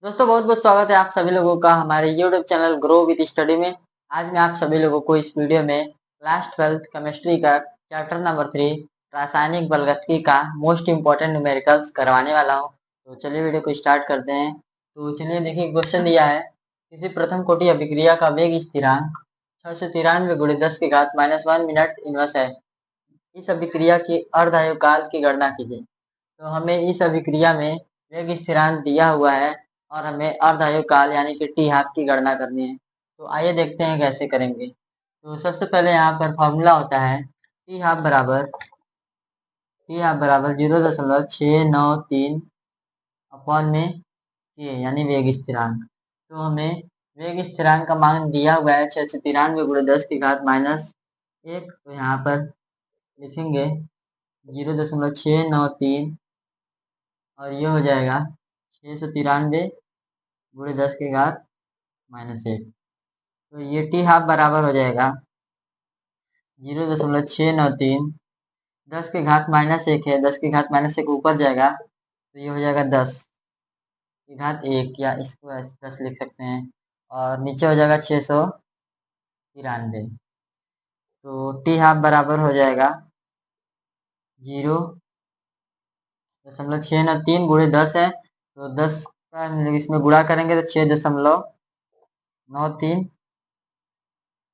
दोस्तों बहुत बहुत स्वागत है आप सभी लोगों का हमारे YouTube channel grow with study में। आज मैं आप सभी लोगों को इस वीडियो में क्लास 12th केमिस्ट्री का चैप्टर नंबर 3 रासायनिक बलगतिकी का मोस्ट इम्पोर्टेंट न्यूमेरिकल्स करवाने वाला हूं। तो चलिए वीडियो को स्टार्ट करते हैं। तो चलिए देखिए क्वेश्चन दिया है, किसी प्रथम कोटि अभिक्रिया का वेग स्थिरांक 693 गुणे 10 की घात -1 मिनट इनवर्स है। इस अभिक्रिया की अर्धायु काल की गणना कीजिए। तो हमें इस अभिक्रिया में वेग स्थिरांक दिया हुआ है और हमें अर्धायु काल यानी कि टी हाफ की गणना करनी है। तो आइए देखते हैं कैसे करेंगे। तो सबसे पहले यहाँ पर फॉर्मूला होता है टी हाफ बराबर 0.693 अपॉन में के यानी वेग स्थिरांक। तो हमें वेग स्थिरांक का मान दिया हुआ है 693 गुणे 10 की घात -1। तो यहाँ पर लिखेंगे 0.693 और ये हो जाएगा 693 गुणे 10 की घात -1। तो ये टी हाफ बराबर हो जाएगा 0.693, 10 की घात -1 है, 10 की घात -1 ऊपर जाएगा तो ये हो जाएगा 10 की घात 1, या इसको ऐसे 10 लिख सकते हैं, और नीचे हो जाएगा 693। तो टी हाफ बराबर हो जाएगा 0.693 गुणे 10 है, तो 10 का इसमें गुणा करेंगे तो 6.93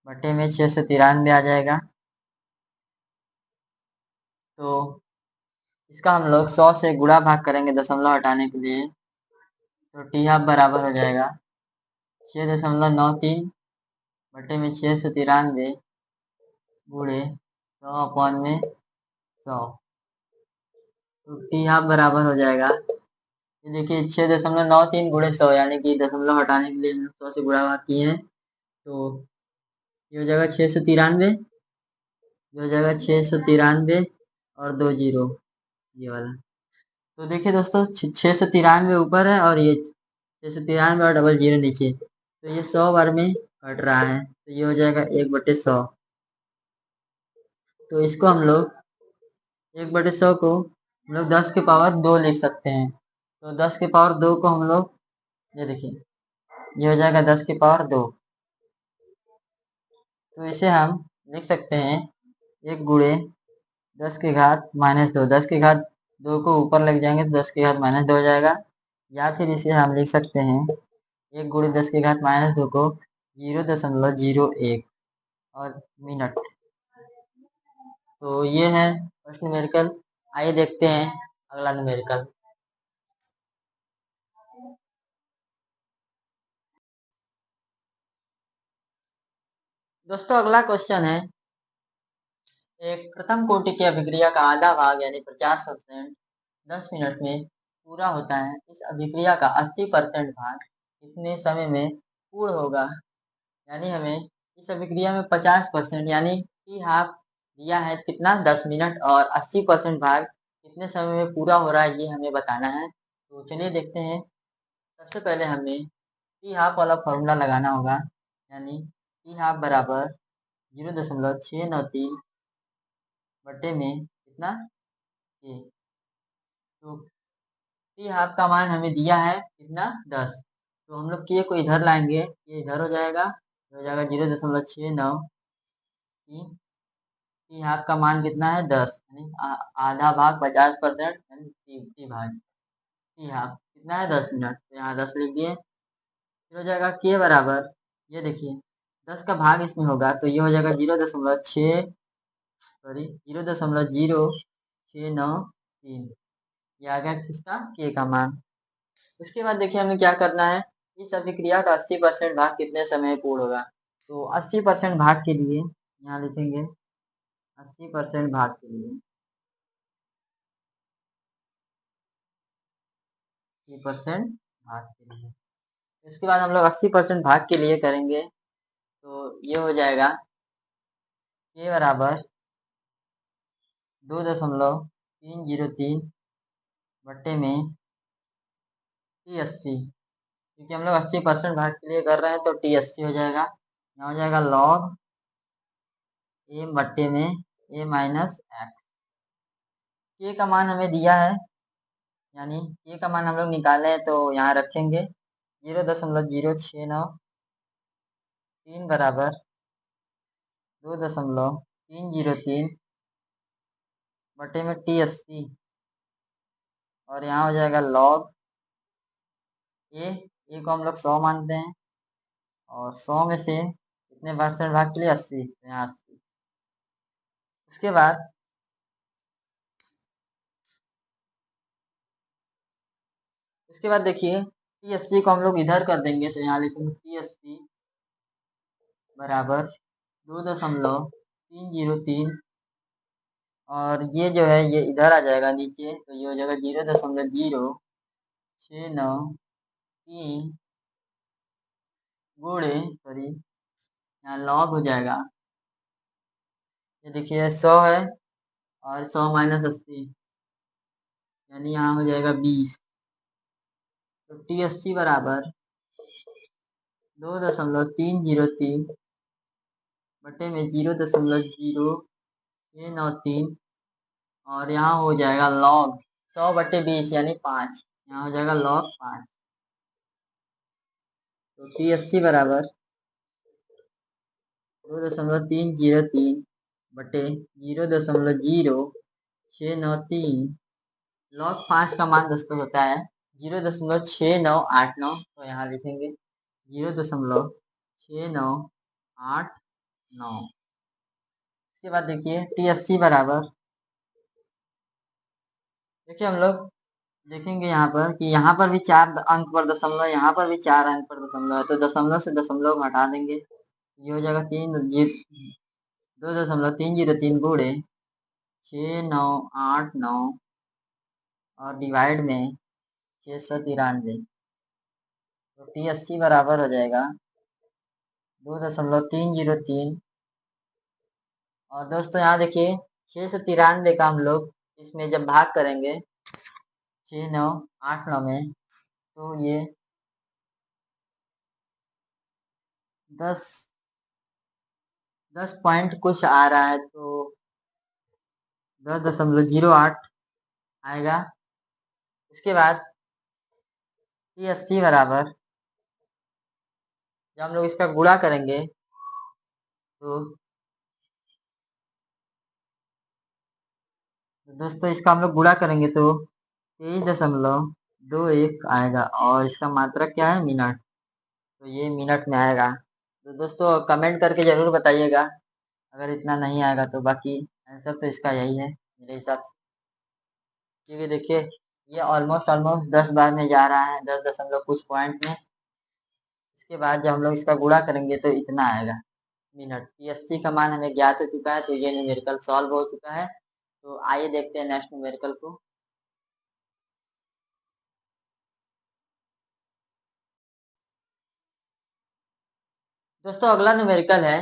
बटे में 693 आ जाएगा। तो इसका हम लोग 100 से गुणा भाग करेंगे दशमलव हटाने के लिए, तो टी हाफ बराबर हो जाएगा 6.93 बटे में 693 गुणे 100 अपॉन में 100। तो टी हाफ बराबर हो जाएगा, ये देखिए 6.93 गुणे 100 यानी कि दशमलव हटाने के लिए 100 से गुणा भाग किए हैं, तो ये हो जाएगा 693, ये हो जाएगा 693 और 2 जीरो ये वाला। तो देखिए दोस्तों 693 ऊपर है और ये 693 और डबल जीरो नीचे, तो ये 100 बार में कट रहा है, तो ये हो जाएगा 1/100। तो इसको हम लोग 1/100 को हम लोग 10 के पावर 2 लिख सकते हैं। तो 10 के पावर 2 को हम लोग, ये देखिए ये हो जाएगा 10 के पावर 2। तो इसे हम लिख सकते हैं 1 गुणे 10 की घात -2, 10 की घात 2 को ऊपर लग जाएंगे तो 10 की घात -2 हो जाएगा, या फिर इसे हम लिख सकते हैं 1 गुणे 10 की घात -2 को 0.01 और मिनट। तो ये है फर्स्ट न्यूमेरिकल। आइए देखते हैं अगला न्यूमेरिकल। दोस्तों अगला क्वेश्चन है, एक प्रथम कोटि की अभिक्रिया का आधा भाग यानी 50% 10 मिनट में पूरा होता है। इस अभिक्रिया का 80% भाग कितने समय में पूर्ण होगा। यानी हमें इस अभिक्रिया में 50% यानी टी हाफ दिया है कितना 10 मिनट, और 80% भाग कितने समय में पूरा हो रहा है ये हमें बताना है। तो चलिए देखते हैं। सबसे पहले हमें टी हाफ वाला फॉर्मूला लगाना होगा, यानी टी हाफ बराबर 0.693 बटे में कितना ए। तो टी हाफ का मान हमें दिया है कितना 10। तो हम लोग के को इधर लाएंगे, ये इधर हो जाएगा, हो जाएगा 0.693। टी हाफ का मान कितना है 10, यानी आधा भाग 50% यानी टी भाग टी हाफ कितना है 10 मिनट, तो यहाँ 10 लिख दिए। फिर हो जाएगा के बराबर, ये देखिए 10 का भाग इसमें होगा तो ये हो जाएगा 0.0693। ये आ गया किसका के का मान। उसके बाद देखिए हमें क्या करना है, इस अभिक्रिया का 80% भाग कितने समय में पूर्ण होगा। तो 80% भाग के लिए यहाँ लिखेंगे 80% भाग के लिए 80% भाग के लिए, इसके बाद हम लोग 80% भाग के लिए करेंगे, तो ये हो जाएगा के बराबर 2.303 बटे में टी 80, क्योंकि हम लोग 80% भाग के लिए कर रहे हैं तो टी 80 हो जाएगा। यहाँ हो जाएगा लॉग ए बटे में ए माइनस एक्स। के का मान हमें दिया है, यानी के का मान हम लोग निकाले हैं तो यहाँ रखेंगे 0.0693 बराबर 2.303 बटे में T80 और यहाँ हो जाएगा लॉग ए को हम लोग 100 मानते हैं और 100 में से कितने परसेंट भाग के लिए 80, तो यहाँ 80। उसके बाद देखिए T80 को हम लोग इधर कर देंगे तो यहाँ लिखेंगे T80 बराबर 2.303 और ये जो है ये इधर आ जाएगा नीचे, तो ये हो जाएगा 0.0693 गुणे सॉरी यहाँ लॉग हो जाएगा। ये देखिए 100 है और 100 माइनस 80 यानी यहाँ हो जाएगा 20। तो T80 बराबर 2.303 बटे में 0.0693 और यहाँ हो जाएगा लॉग 100 बटे 20 यानी 5, यहाँ हो जाएगा लॉग 5। तो T80 बराबर 2.303 बटे 0.0693 लॉग 5 का मान दोस्तों होता है 0.6989, तो यहाँ लिखेंगे 0.6989। इसके बाद देखिए T80 बराबर, देखिए हम लोग देखेंगे यहाँ पर कि यहाँ पर भी 4 अंक पर दशमलव, यहाँ पर भी 4 अंक पर दशमलव है, तो दशमलव से दशमलव हटा देंगे, ये हो जाएगा 2.303 गुणे 6989 और डिवाइड में 693। तो T80 बराबर हो जाएगा 2.303 और दोस्तों यहाँ देखिए 693 का हम लोग इसमें जब भाग करेंगे 6989 में, तो ये 10 पॉइंट कुछ आ रहा है, तो 10.08 आएगा। इसके बाद T80 बराबर जब हम लोग इसका गुणा करेंगे तो दोस्तों इसका हम लोग गुणा करेंगे तो 23.21 आएगा और इसका मात्रक क्या है, मिनट, तो ये मिनट में आएगा। तो दोस्तों कमेंट करके ज़रूर बताइएगा अगर इतना नहीं आएगा तो, बाकी आंसर तो इसका यही है मेरे हिसाब से, क्योंकि देखिए ये ऑलमोस्ट 10 बार में जा रहा है, 10 दशमलव कुछ पॉइंट में। इसके बाद जब हम लोग इसका गुणा करेंगे तो इतना आएगा मिनट। T80 का मान हमें ज्ञात हो चुका है, तो ये न्यूमेरिकल सॉल्व हो चुका है। तो आइए देखते हैं नेक्स्ट न्यूमेरिकल को। दोस्तों अगला न्यूमेरिकल है,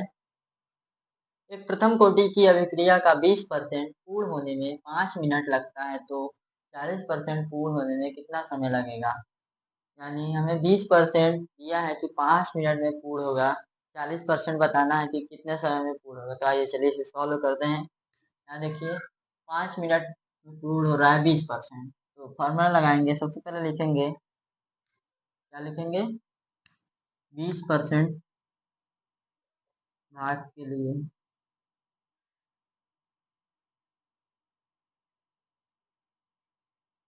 एक प्रथम कोटि की अभिक्रिया का 20% पूर्ण होने में 5 मिनट लगता है, तो 40% पूर्ण होने में कितना समय लगेगा। यानी हमें 20% दिया है कि 5 मिनट में पूर्ण होगा, 40% बताना है कि कितने समय में पूर्ण होगा। तो आइए चलिए इसे सॉल्व करते हैं। यहाँ देखिए 5 मिनट में पूर्ण हो रहा है 20%, तो फॉर्मूला लगाएंगे। सबसे पहले लिखेंगे, क्या लिखेंगे, 20% भाग के लिए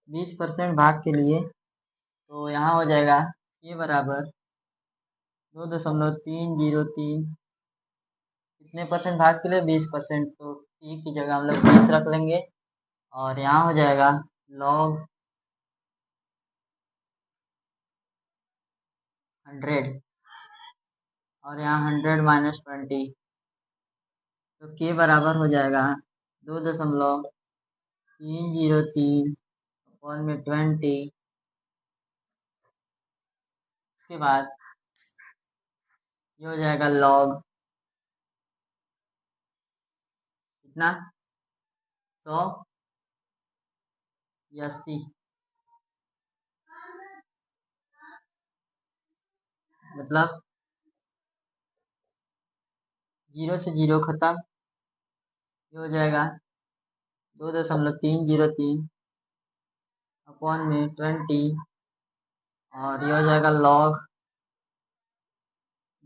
20% भाग के लिए, तो यहाँ हो जाएगा ये बराबर 2.303 कितने परसेंट भाग के लिए, 20%, तो टी की जगह हम लोग 20 रख लेंगे और यहाँ हो जाएगा लॉग 100 और यहाँ 100 माइनस 20, तो के बराबर हो जाएगा 2.303 अपॉन में 20। उसके बाद ये हो जाएगा लॉग कितना, 100 या 80, मतलब 0 से 0 खत्म, ये हो जाएगा 2.303 अपॉन में 20 और ये हो जाएगा log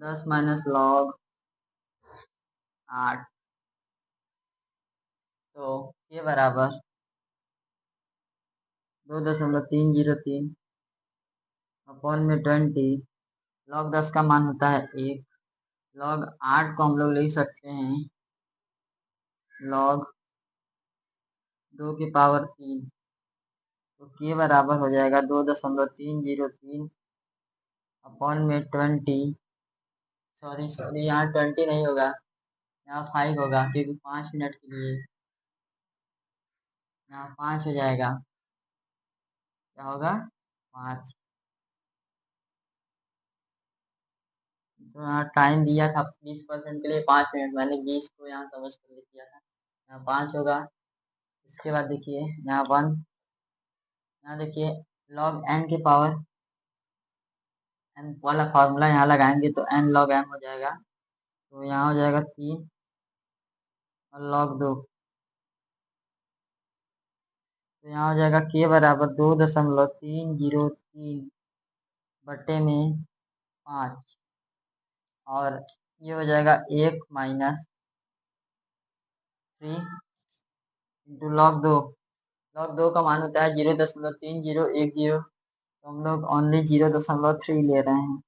10 माइनस log 8। तो ये बराबर 2.303 अपॉन में 20। log 10 का मान होता है 1। log 8 को हम लोग लिख सकते हैं log 2 की पावर 3। तो के बराबर हो जाएगा 2.303 अपॉन में 20। सॉरी यहाँ 20 नहीं होगा, यहाँ 5 होगा क्योंकि 5 मिनट के लिए यहाँ 5 हो जाएगा। क्या होगा 5। तो यहाँ टाइम दिया था 20% के लिए 5 मिनट, मैंने 20 को यहाँ समझ कर लिख दिया था। यहाँ 5 होगा। इसके बाद देखिए यहाँ 1, यहाँ देखिए log n की पावर n वाला फॉर्मूला यहाँ लगाएंगे तो n log m हो जाएगा। तो यहाँ हो जाएगा 3 और log 2। तो यहाँ हो जाएगा k बराबर 2.303 बटे में 5। और ये हो जाएगा 1 माइनस 3 इंटू log 2 का मान होता है 0.3010। तो हम लोग ओनली 0.3 ले रहे हैं,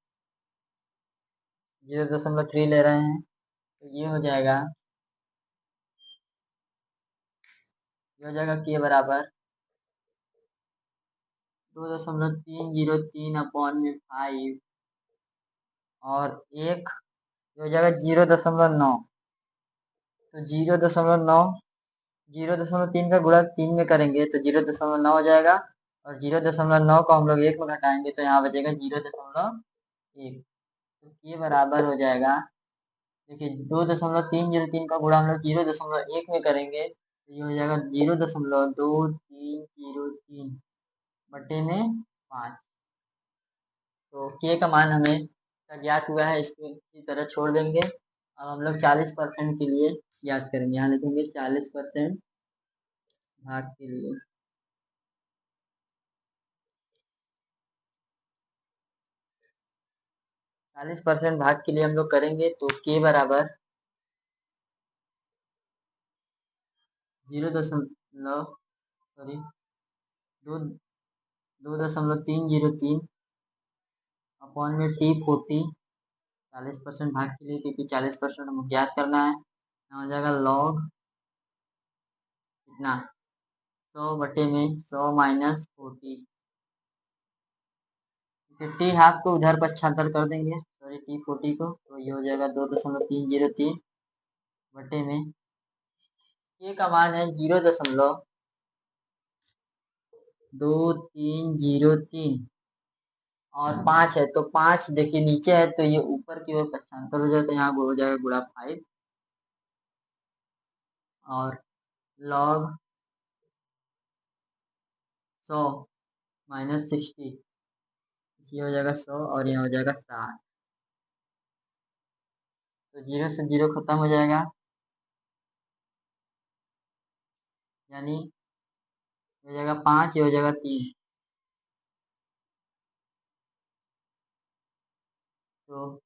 0.3 ले रहे हैं। तो ये हो जाएगा के बराबर 2.303 अपॉन में 5 और 1 हो जाएगा 0.9। तो 0.9 0.3 का गुणा 3 में करेंगे तो 0.9 हो जाएगा। और 0.9 को हम लोग 1 में घटाएंगे तो यहाँ बचेगा 0.1। तो ये बराबर हो जाएगा, देखिए 2.303 का गुणा हम लोग 0.1 में करेंगे तो ये हो जाएगा 0.2303 बटे में 5। तो के का मान हमें ज्ञात हुआ है, इसको इसी तरह छोड़ देंगे। अब हम लोग 40% के लिए याद करेंगे, यहाँ लिखेंगे 40% भाग के लिए। 40% भाग के लिए हम लोग करेंगे तो के बराबर 2.303 अपॉन में T40। 40% भाग के लिए क्योंकि 40% हमको ज्ञात करना है। यहाँ हो जाएगा log कितना 100 बटे में 100 माइनस 40। 50 हाफ को उधर पक्षांतर कर देंगे, सॉरी T40 को। तो ये हो जाएगा 2.303 बटे में के का मान है 0.2303 और 5 है तो 5 देखिए नीचे है तो ये ऊपर की ओर पक्षांतर हो जाता है, यहाँ हो जाएगा गुणा 5 और log 100 माइनस 60। ये हो जाएगा 100 और यहाँ हो जाएगा 60। तो 0 से 0 खत्म हो जाएगा, यानी हो जाएगा 5, ये हो जाएगा 3। तो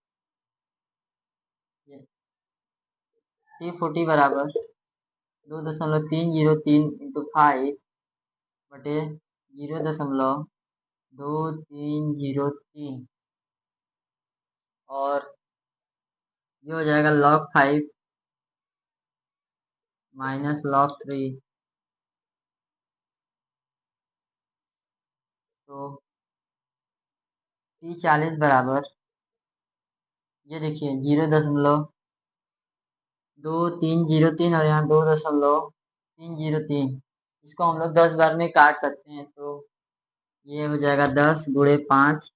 T40 बराबर 2.303 इंटू 5 बटे 0.2303 और ये हो जाएगा log 5 माइनस log 3। तो T40 बराबर ये देखिए 0.2303 और यहाँ 2.303। इसको हम लोग 10 बार में काट सकते हैं तो ये हो जाएगा 10 गुणे 5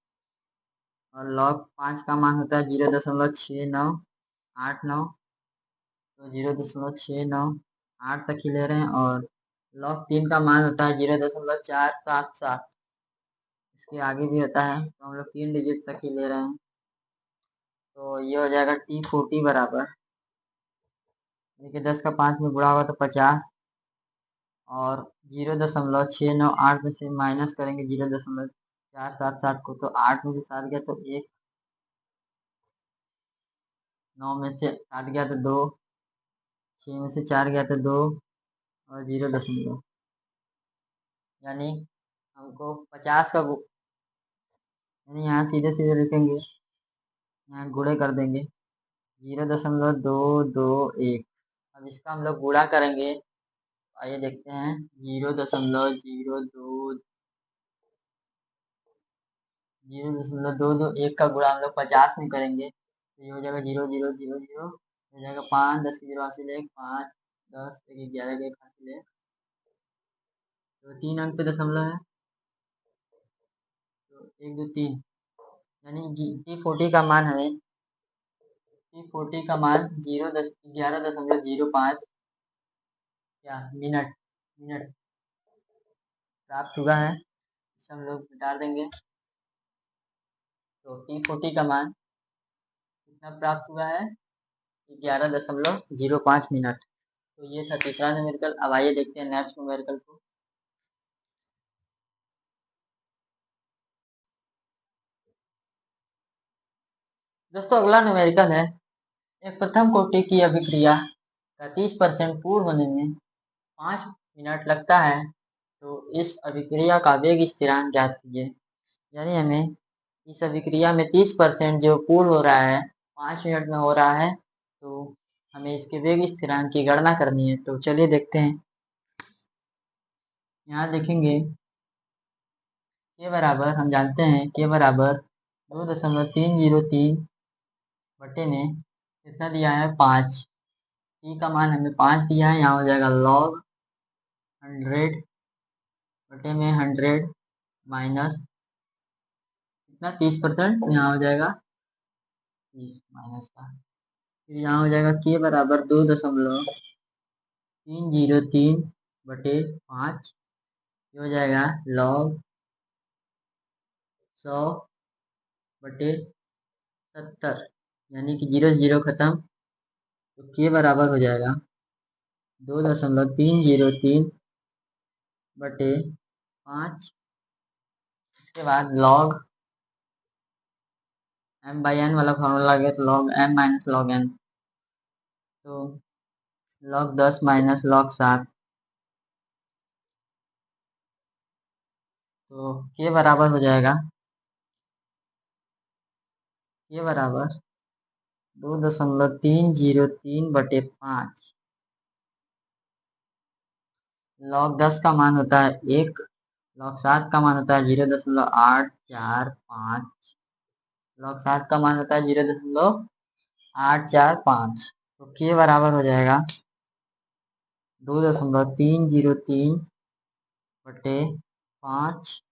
और log 5 का मान होता है 0.6989। तो 0.698 तक ही ले रहे हैं और log 3 का मान होता है 0.477। इसके आगे भी होता है तो हम लोग 3 डिजिट तक ही ले रहे हैं। तो ये हो जाएगा T40 बराबर, देखिए 10 का 5 में गुणा होगा तो 50 और 0.698 में से माइनस करेंगे 4 7 7 को तो 8 में से 7 गया तो 1, 9 में से 7 गया तो 2, 6 में से 4 गया तो 2 और 0 दशमलव, यानी हमको 50 का यानी यहाँ सीधे सीधे लिखेंगे, यहाँ गुणे कर देंगे 0.221। अब इसका हम लोग गुणा करेंगे, आइए देखते हैं। 0.221 का गुणा हम लोग 50 में करेंगे तो ये हो जाएगा 0 0 0 0 हो जाएगा 5, 10 की 0 हासिल है 5, 10 एक 11 का 1 हासिल है, तो 3 अंक पे दशमलव है तो 1 2 3, यानी T40 का मान हमें T40 का मान 11.05 क्या मिनट प्राप्त हुआ है। इसे हम लोग घटा देंगे तो T40 का मान कितना प्राप्त हुआ है, 11.05 मिनट। तो ये था तीसरा न्यूमेरिकल। अब आइए देखते हैं नेक्स्ट न्यूमेरिकल को। दोस्तों अगला न्यूमेरिकल है, एक प्रथम कोटि की अभिक्रिया का 30% पूर्ण होने में 5 मिनट लगता है, तो इस अभिक्रिया का वेग स्थिरांक ज्ञात कीजिए। यानी हमें इस अभिक्रिया में 30% जो पूर्ण हो रहा है 5 मिनट में हो रहा है, तो हमें इसके वेग स्थिरांक की गणना करनी है। तो चलिए देखते हैं। यहाँ देखेंगे के बराबर, हम जानते हैं के बराबर 2.303 बटे में कितना दिया है 5, टी का मान हमें 5 दिया है। यहाँ हो जाएगा log 100 बटे में 100 माइनस कितना 30%, यहाँ हो जाएगा 30 माइनस का, फिर यहाँ हो जाएगा के बराबर 2.303 बटे 5, ये हो जाएगा log 100 बटे 70, यानी कि 0 0 खत्म, तो के बराबर हो जाएगा 2.303 बटे 5। इसके बाद log m/n वाला फॉर्मूला लगे तो log m minus log n, तो log 10 माइनस log 7, तो के बराबर हो जाएगा, के बराबर 2.303 बटे 5। log 10 का मान होता है 1, log 7 का मान होता है 0.845, log 7 का मान होता है 0.845, तो के बराबर हो जाएगा 2.303 बटे 5,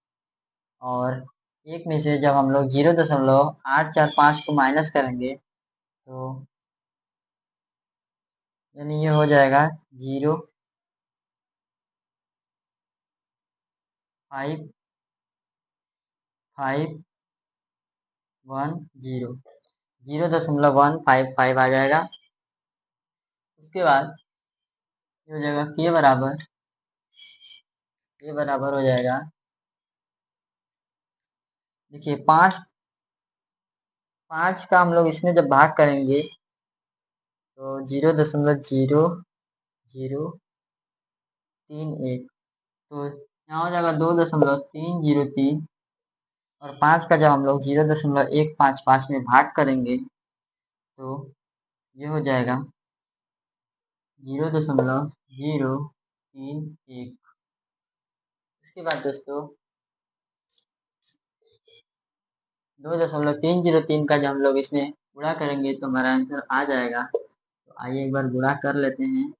और एक में से जब हम लोग 0.845 को माइनस करेंगे तो यानी ये हो जाएगा 0.155 आ जाएगा। उसके बाद ये हो जाएगा के बराबर हो जाएगा, देखिए 5 का हम लोग इसमें जब भाग करेंगे तो 0.0031, तो यहाँ हो जाएगा 2.303, और 5 का जब हम लोग 0.155 में भाग करेंगे तो ये हो जाएगा 0.031। इसके बाद दोस्तों 2.303 का जब हम लोग इसमें गुणा करेंगे तो हमारा आंसर आ जाएगा। तो आइए एक बार गुणा कर लेते हैं।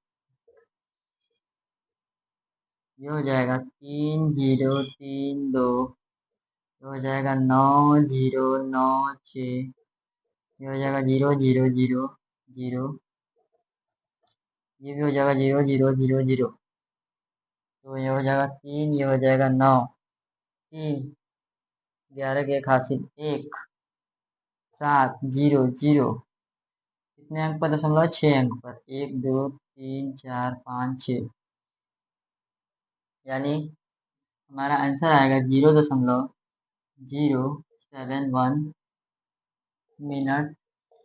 ये हो जाएगा 3032, ये हो जाएगा 9096, ये हो जाएगा 0000, ये भी हो जाएगा 0000, तो ये हो जाएगा 3, ये हो जाएगा 9, 3 11 के 1 हासिल 1 7 0 0, कितने अंक पर दशमलव 6 अंक पर, 1 2 3 4 5 6, यानी हमारा आंसर आएगा 0.6 071 मिनट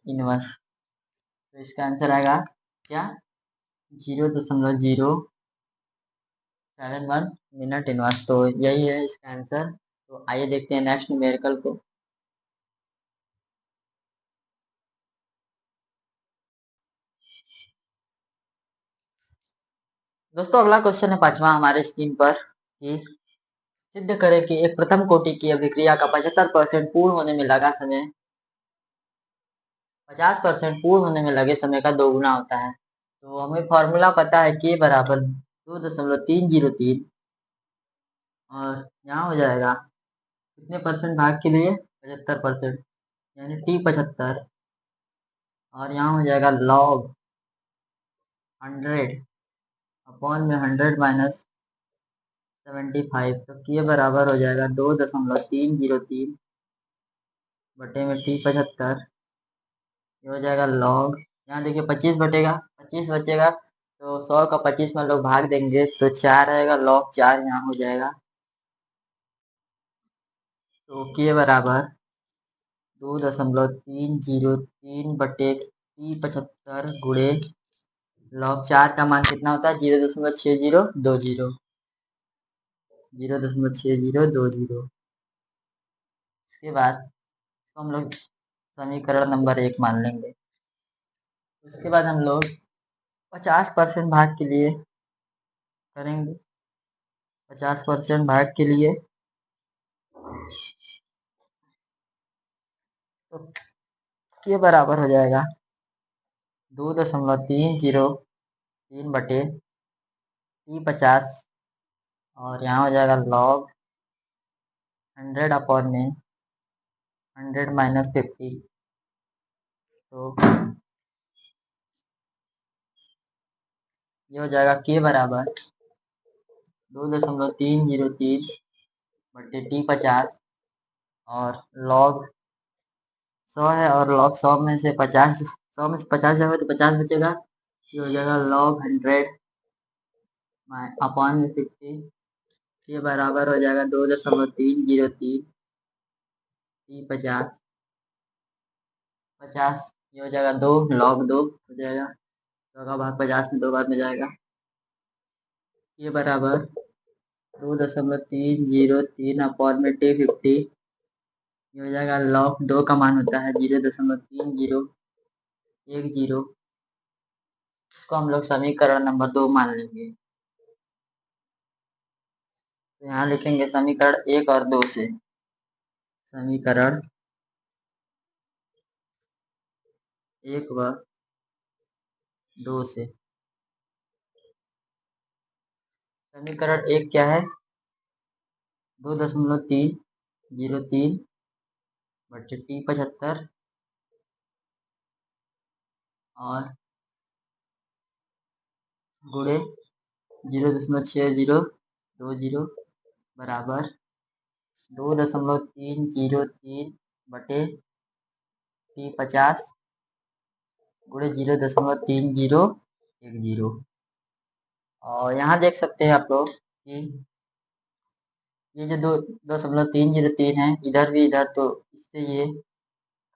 इनवर्स। तो इसका आंसर आएगा क्या? 0.071 मिनट इनवर्स। तो यही है इसका आंसर। तो आइए देखते हैं नेक्स्ट न्यूमेरिकल को। दोस्तों अगला क्वेश्चन है 5वां हमारे स्क्रीन पर कि सिद्ध करें कि एक प्रथम कोटि की अभिक्रिया का 75% पूर्ण होने में लगा समय 50% पूर्ण होने में लगे समय का दोगुना होता है। तो हमें फॉर्मूला पता है K बराबर 2.303 और यहाँ हो जाएगा कितने परसेंट भाग के लिए? 75%, यानी T75 और यहाँ हो जाएगा log 100 अपॉन में 100 माइनस 75। तो K बराबर हो जाएगा 2.303 बटे में T75। ये हो जाएगा log, यहाँ देखिए 25 बटेगा, 25 बचेगा तो 100 का 25 में लोग भाग देंगे तो 4 आएगा, log 4 यहाँ हो जाएगा। तो K बराबर 2.303 बटे T75 गुणे log 4 का मान कितना होता है? 0.6020, 0.6020। इसके बाद तो हम लोग समीकरण नंबर 1 मान लेंगे। उसके बाद हम लोग 50% भाग के लिए करेंगे। 50% भाग के लिए तो ये बराबर हो जाएगा 2.303 बटे T50 और यहाँ हो जाएगा log 100 अपॉन में 100 माइनस 50। तो ये हो जाएगा K बराबर 2.303 बटे T50 और log 100 है और log 100 में से 50, 100 में से 50 जाएगा तो 50 बचेगा। ये हो जाएगा log 100 अपॉन में 50। ये बराबर हो जाएगा 2.303 T50 50। ये हो जाएगा 2 log 2 हो जाएगा, 100 का भाग 50 में 2 बार में जाएगा। ये बराबर 2.303 अपॉन में T50। ये हो जाएगा log 2 का मान होता है 0.3010। इसको हम लोग समीकरण नंबर 2 मान लेंगे। तो यहाँ लिखेंगे समीकरण 1 और 2 से। समीकरण 1 व 2 से। समीकरण 1 क्या है? 2.303 बटे T75 और गुणे 0.6020 बराबर 2.303 बटे T50 गुणे 0.3010। और यहाँ देख सकते हैं आप लोग कि ये जो 2.303 है इधर भी इधर, तो इससे ये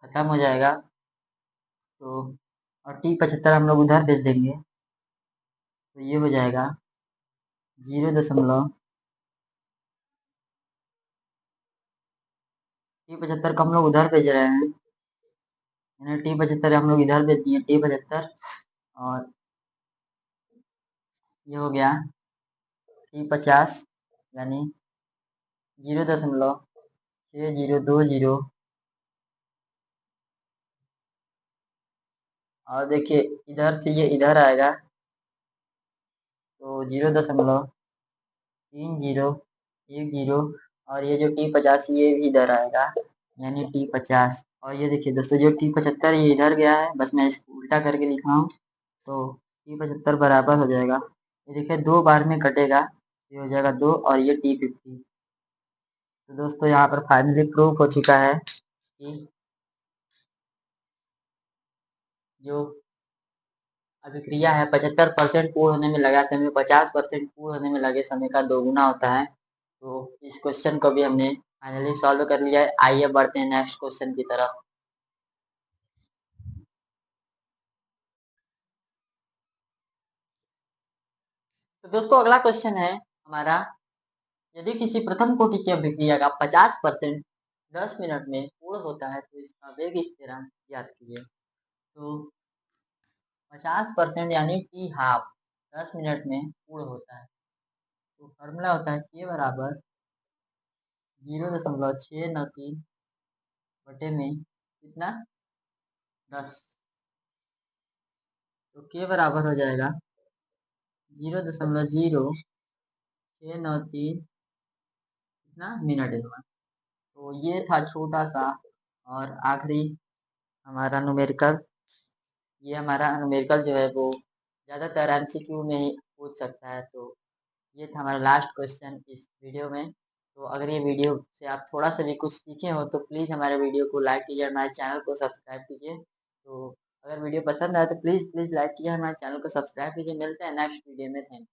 खत्म हो जाएगा। तो और T75 हम लोग उधर भेज देंगे तो ये हो जाएगा 0. T75 को हम लोग उधर भेज रहे हैं, T75 हम लोग इधर भेज दिए T75 और ये हो गया T50 यानी 0.6020। और देखिए इधर से ये इधर आएगा तो 0.3010 और ये जो T50 ये भी इधर आएगा यानी T50। और ये देखिए दोस्तों जो T75 ये इधर गया है, बस मैं इसको उल्टा करके लिखा हूँ तो T75 बराबर हो जाएगा, ये देखिए 2 बार में कटेगा, ये हो जाएगा 2 और ये T50। तो दोस्तों यहाँ पर फाइनली प्रूफ हो चुका है कि जो अभिक्रिया है 75% पूर्ण होने में लगा समय 50% पूर्ण होने में लगे समय का दोगुना होता है। तो इस क्वेश्चन को भी हमने फाइनली सॉल्व कर लिया है। आइए बढ़ते हैं नेक्स्ट क्वेश्चन की तरफ। तो दोस्तों अगला क्वेश्चन है हमारा, यदि किसी प्रथम कोटि की अभिक्रिया का 50% 10 मिनट में पूर्ण होता है तो इसका वेग स्थिरांक ज्ञात कीजिए। तो 50% यानी कि हाफ 10 मिनट में पूर्ण होता है, तो फॉर्मूला होता है के बराबर 0.693 बटे में कितना 10। तो के बराबर हो जाएगा 0.0693 कितना मिनट इनवर्स। तो ये था छोटा सा और आखिरी हमारा न्यूमेरिकल। ये हमारा न्यूमेरिकल जो है वो ज़्यादातर एमसीक्यू में ही पूछ सकता है। तो ये था हमारा लास्ट क्वेश्चन इस वीडियो में। तो अगर ये वीडियो से आप थोड़ा सा भी कुछ सीखे हो तो प्लीज़ हमारे वीडियो को लाइक कीजिए, हमारे चैनल को सब्सक्राइब कीजिए। तो अगर वीडियो पसंद आए तो प्लीज़ लाइक कीजिए, हमारे चैनल को सब्सक्राइब कीजिए। मिलते हैं नेक्स्ट वीडियो में। Thank you.